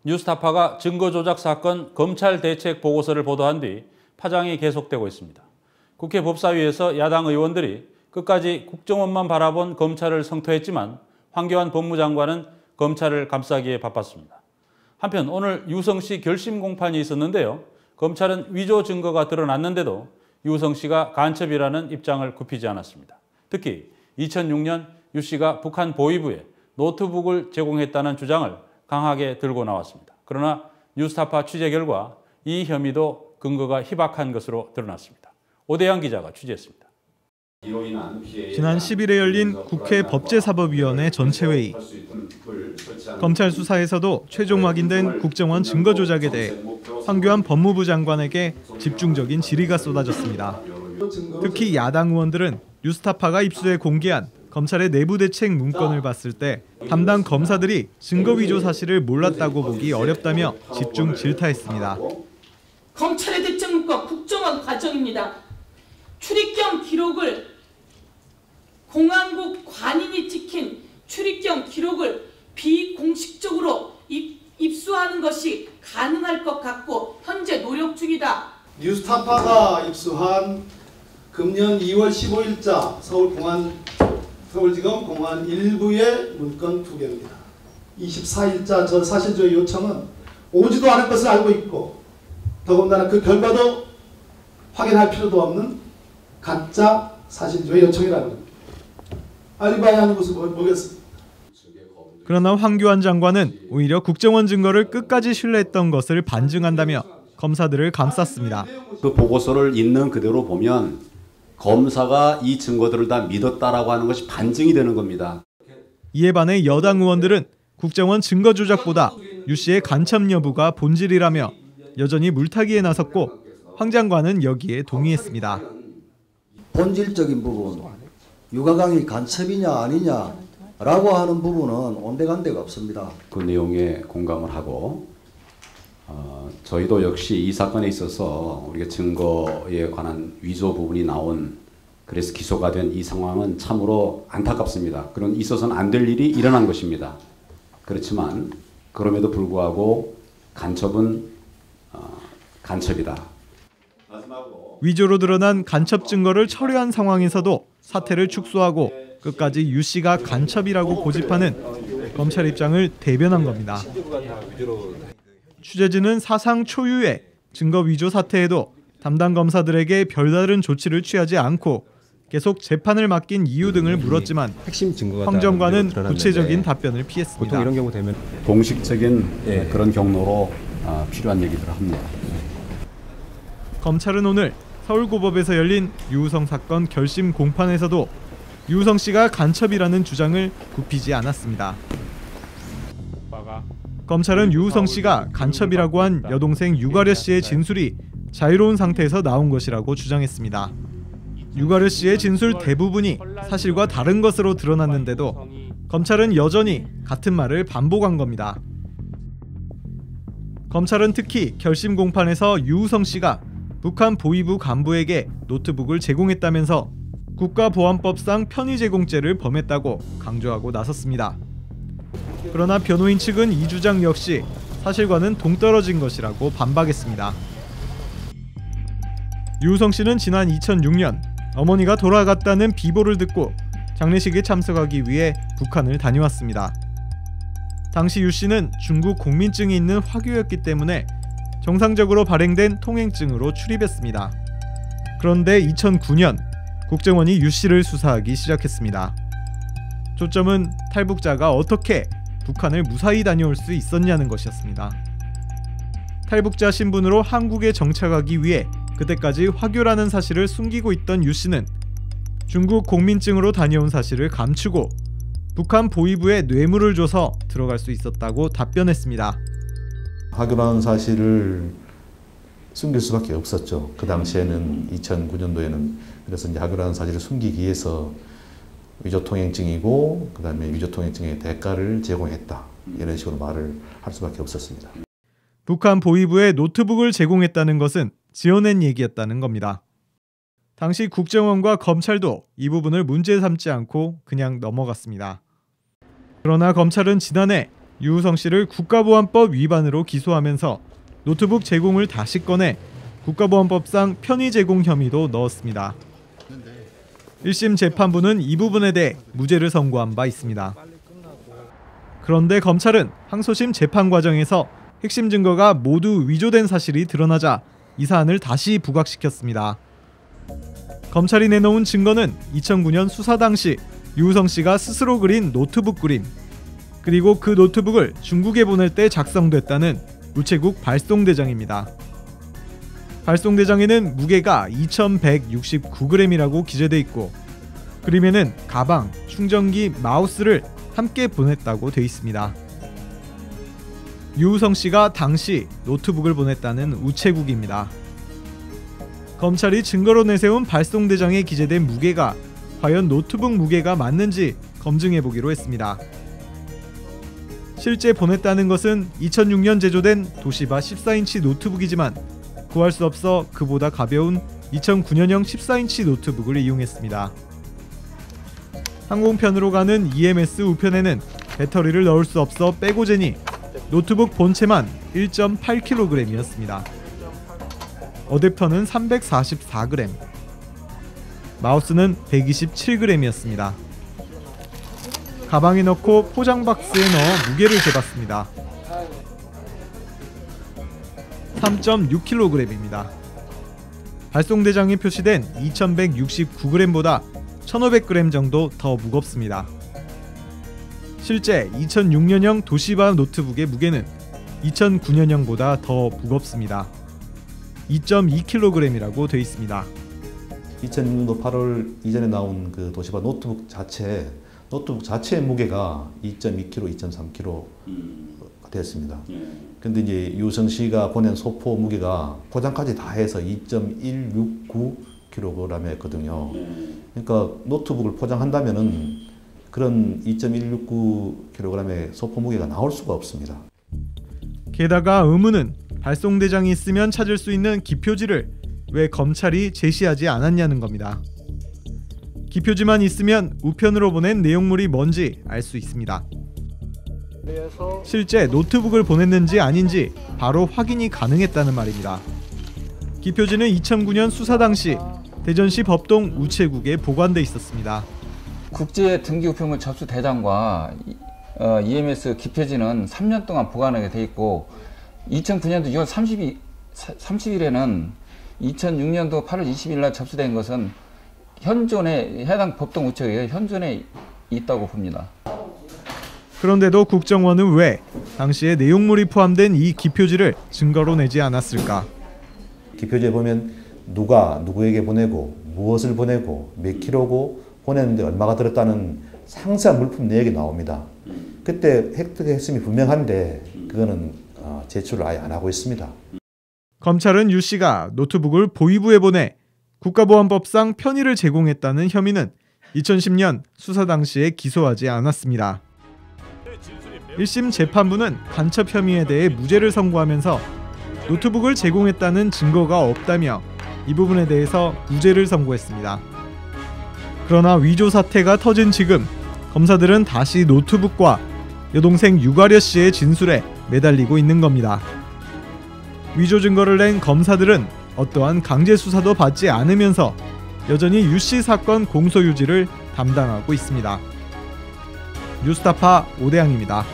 뉴스타파가 증거조작 사건 검찰 대책 보고서를 보도한 뒤 파장이 계속되고 있습니다. 국회 법사위에서 야당 의원들이 끝까지 국정원만 바라본 검찰을 성토했지만 황교안 법무장관은 검찰을 감싸기에 바빴습니다. 한편 오늘 유성 씨 결심 공판이 있었는데요. 검찰은 위조 증거가 드러났는데도 유성 씨가 간첩이라는 입장을 굽히지 않았습니다. 특히 2006년 유 씨가 북한 보위부에 노트북을 제공했다는 주장을 강하게 들고 나왔습니다. 그러나 뉴스타파 취재 결과 이 혐의도 근거가 희박한 것으로 드러났습니다. 오대양 기자가 취재했습니다. 지난 10일에 열린 국회 법제사법위원회 전체회의. 검찰 수사에서도 최종 확인된 국정원 증거 조작에 대해 황교안 법무부 장관에게 집중적인 질의가 쏟아졌습니다. 특히 야당 의원들은 뉴스타파가 입수해 공개한 검찰의 내부 대책 문건을 봤을 때 담당 검사들이 증거 위조 사실을 몰랐다고 보기 어렵다며 집중 질타했습니다. 검찰의 대책 문건 국정원 과정입니다. 출입경 기록을 공안국 관인이 찍힌 출입경 기록을 비공식적으로 입수하는 것이 가능할 것 같고 현재 노력 중이다. 뉴스타파가 입수한 금년 2월 15일자 서울지검 공안 1부의 문건 2개입니다. 24일자 저 사실조회 요청은 오지도 않을 것을 알고 있고 더군다나 그 결과도 확인할 필요도 없는 가짜 사실조회 요청이라는 겁니다. 알리바이 하는 것은 뭐겠습니까? 그러나 황교안 장관은 오히려 국정원 증거를 끝까지 신뢰했던 것을 반증한다며 검사들을 감쌌습니다. 그 보고서를 있는 그대로 보면 검사가 이 증거들을 다 믿었다라고 하는 것이 반증이 되는 겁니다. 이에 반해 여당 의원들은 국정원 증거 조작보다 유 씨의 간첩 여부가 본질이라며 여전히 물타기에 나섰고 황 장관은 여기에 동의했습니다. 본질적인 부분, 유가강이 간첩이냐 아니냐라고 하는 부분은 온데간데가 없습니다. 그 내용에 공감을 하고 저희도 역시 이 사건에 있어서 우리가 증거에 관한 위조 부분이 나온 그래서 기소가 된 이 상황은 참으로 안타깝습니다. 그런 있어서는 안 될 일이 일어난 것입니다. 그렇지만 그럼에도 불구하고 간첩은 간첩이다. 위조로 드러난 간첩 증거를 철회한 상황에서도 사태를 축소하고 끝까지 유 씨가 간첩이라고 고집하는 검찰 입장을 대변한 겁니다. 취재진은 사상 초유의 증거 위조 사태에도 담당 검사들에게 별다른 조치를 취하지 않고 계속 재판을 맡긴 이유 등을 물었지만 핵심 증거가 황 장관은 구체적인 답변을 피했습니다. 보통 이런 경우 되면 공식적인 그런 경로로 필요한 얘기들을 합니다. 검찰은 오늘 서울고법에서 열린 유우성 사건 결심 공판에서도 유우성 씨가 간첩이라는 주장을 굽히지 않았습니다. 검찰은 유우성 씨가 간첩이라고 한 여동생 유가려 씨의 진술이 자유로운 상태에서 나온 것이라고 주장했습니다. 유가려 씨의 진술 대부분이 사실과 다른 것으로 드러났는데도 검찰은 여전히 같은 말을 반복한 겁니다. 검찰은 특히 결심 공판에서 유우성 씨가 북한 보위부 간부에게 노트북을 제공했다면서 국가보안법상 편의제공죄를 범했다고 강조하고 나섰습니다. 그러나 변호인 측은 이 주장 역시 사실과는 동떨어진 것이라고 반박했습니다. 유우성 씨는 지난 2006년 어머니가 돌아갔다는 비보를 듣고 장례식에 참석하기 위해 북한을 다녀왔습니다. 당시 유 씨는 중국 국민증이 있는 화교였기 때문에 정상적으로 발행된 통행증으로 출입했습니다. 그런데 2009년 국정원이 유 씨를 수사하기 시작했습니다. 초점은 탈북자가 어떻게 북한을 무사히 다녀올 수 있었냐는 것이었습니다. 탈북자 신분으로 한국에 정착하기 위해 그때까지 화교라는 사실을 숨기고 있던 유 씨는 중국 국민증으로 다녀온 사실을 감추고 북한 보위부에 뇌물을 줘서 들어갈 수 있었다고 답변했습니다. 화교라는 사실을 숨길 수밖에 없었죠. 그 당시에는 2009년도에는 그래서 이제 화교라는 사실을 숨기기 위해서 위조통행증이고 그다음에 위조통행증의 대가를 제공했다. 이런 식으로 말을 할 수밖에 없었습니다. 북한 보위부에 노트북을 제공했다는 것은 지어낸 얘기였다는 겁니다. 당시 국정원과 검찰도 이 부분을 문제 삼지 않고 그냥 넘어갔습니다. 그러나 검찰은 지난해 유우성 씨를 국가보안법 위반으로 기소하면서 노트북 제공을 다시 꺼내 국가보안법상 편의 제공 혐의도 넣었습니다. 1심 재판부는 이 부분에 대해 무죄를 선고한 바 있습니다. 그런데 검찰은 항소심 재판 과정에서 핵심 증거가 모두 위조된 사실이 드러나자 이 사안을 다시 부각시켰습니다. 검찰이 내놓은 증거는 2009년 수사 당시 유우성 씨가 스스로 그린 노트북 그림, 그리고 그 노트북을 중국에 보낼 때 작성됐다는 우체국 발송대장입니다. 발송대장에는 무게가 2169g이라고 기재돼 있고 그림에는 가방, 충전기, 마우스를 함께 보냈다고 돼 있습니다. 유우성 씨가 당시 노트북을 보냈다는 우체국입니다. 검찰이 증거로 내세운 발송대장에 기재된 무게가 과연 노트북 무게가 맞는지 검증해보기로 했습니다. 실제 보냈다는 것은 2006년 제조된 도시바 14인치 노트북이지만 구할 수 없어 그보다 가벼운 2009년형 14인치 노트북을 이용했습니다. 항공편으로 가는 EMS 우편에는 배터리를 넣을 수 없어 빼고 재니 노트북 본체만 1.8kg이었습니다. 어댑터는 344g, 마우스는 127g이었습니다. 가방에 넣고 포장 박스에 넣어 무게를 재봤습니다. 3.6kg입니다. 발송대장에 표시된 2169g보다 1500g 정도 더 무겁습니다. 실제 2006년형 도시바 노트북의 무게는 2009년형보다 더 무겁습니다. 2.2kg이라고 되어 있습니다. 2006년도 8월 이전에 나온 그 도시바 노트북 자체의 무게가 2.2kg, 2.3kg 되었습니다. 근데 이제 유우성 씨가 보낸 소포 무게가 포장까지 다 해서 2.169kg이었거든요. 그러니까 노트북을 포장한다면은 그런 2.169kg의 소포 무게가 나올 수가 없습니다. 게다가 의문은 발송대장이 있으면 찾을 수 있는 기표지를 왜 검찰이 제시하지 않았냐는 겁니다. 기표지만 있으면 우편으로 보낸 내용물이 뭔지 알 수 있습니다. 실제 노트북을 보냈는지 아닌지 바로 확인이 가능했다는 말입니다. 기표지는 2009년 수사 당시 대전시 법동 우체국에 보관돼 있었습니다. 국제 등기 우편물 접수 대장과 EMS 기표지는 3년 동안 보관하게 돼 있고 2009년도 6월 30일에는 2006년도 8월 20일 날 접수된 것은 현존에 해당 법동 우체국에 현존에 있다고 봅니다. 그런데도 국정원은 왜 당시에 내용물이 포함된 이 기표지를 증거로 내지 않았을까? 기표지에 보면 누가 누구에게 보내고 무엇을 보내고 몇 킬로고 보냈는데 얼마가 들었다는 상세한 물품 내역이 나옵니다. 그때 획득의 핵심이 분명한데 그거는 제출을 아예 안 하고 있습니다. 검찰은 유 씨가 노트북을 보위부에 보내 국가보안법상 편의를 제공했다는 혐의는 2010년 수사 당시에 기소하지 않았습니다. 1심 재판부는 간첩 혐의에 대해 무죄를 선고하면서 노트북을 제공했다는 증거가 없다며 이 부분에 대해서 무죄를 선고했습니다. 그러나 위조 사태가 터진 지금 검사들은 다시 노트북과 여동생 유가려 씨의 진술에 매달리고 있는 겁니다. 위조 증거를 낸 검사들은 어떠한 강제 수사도 받지 않으면서 여전히 유 씨 사건 공소 유지를 담당하고 있습니다. 뉴스타파 오대양입니다.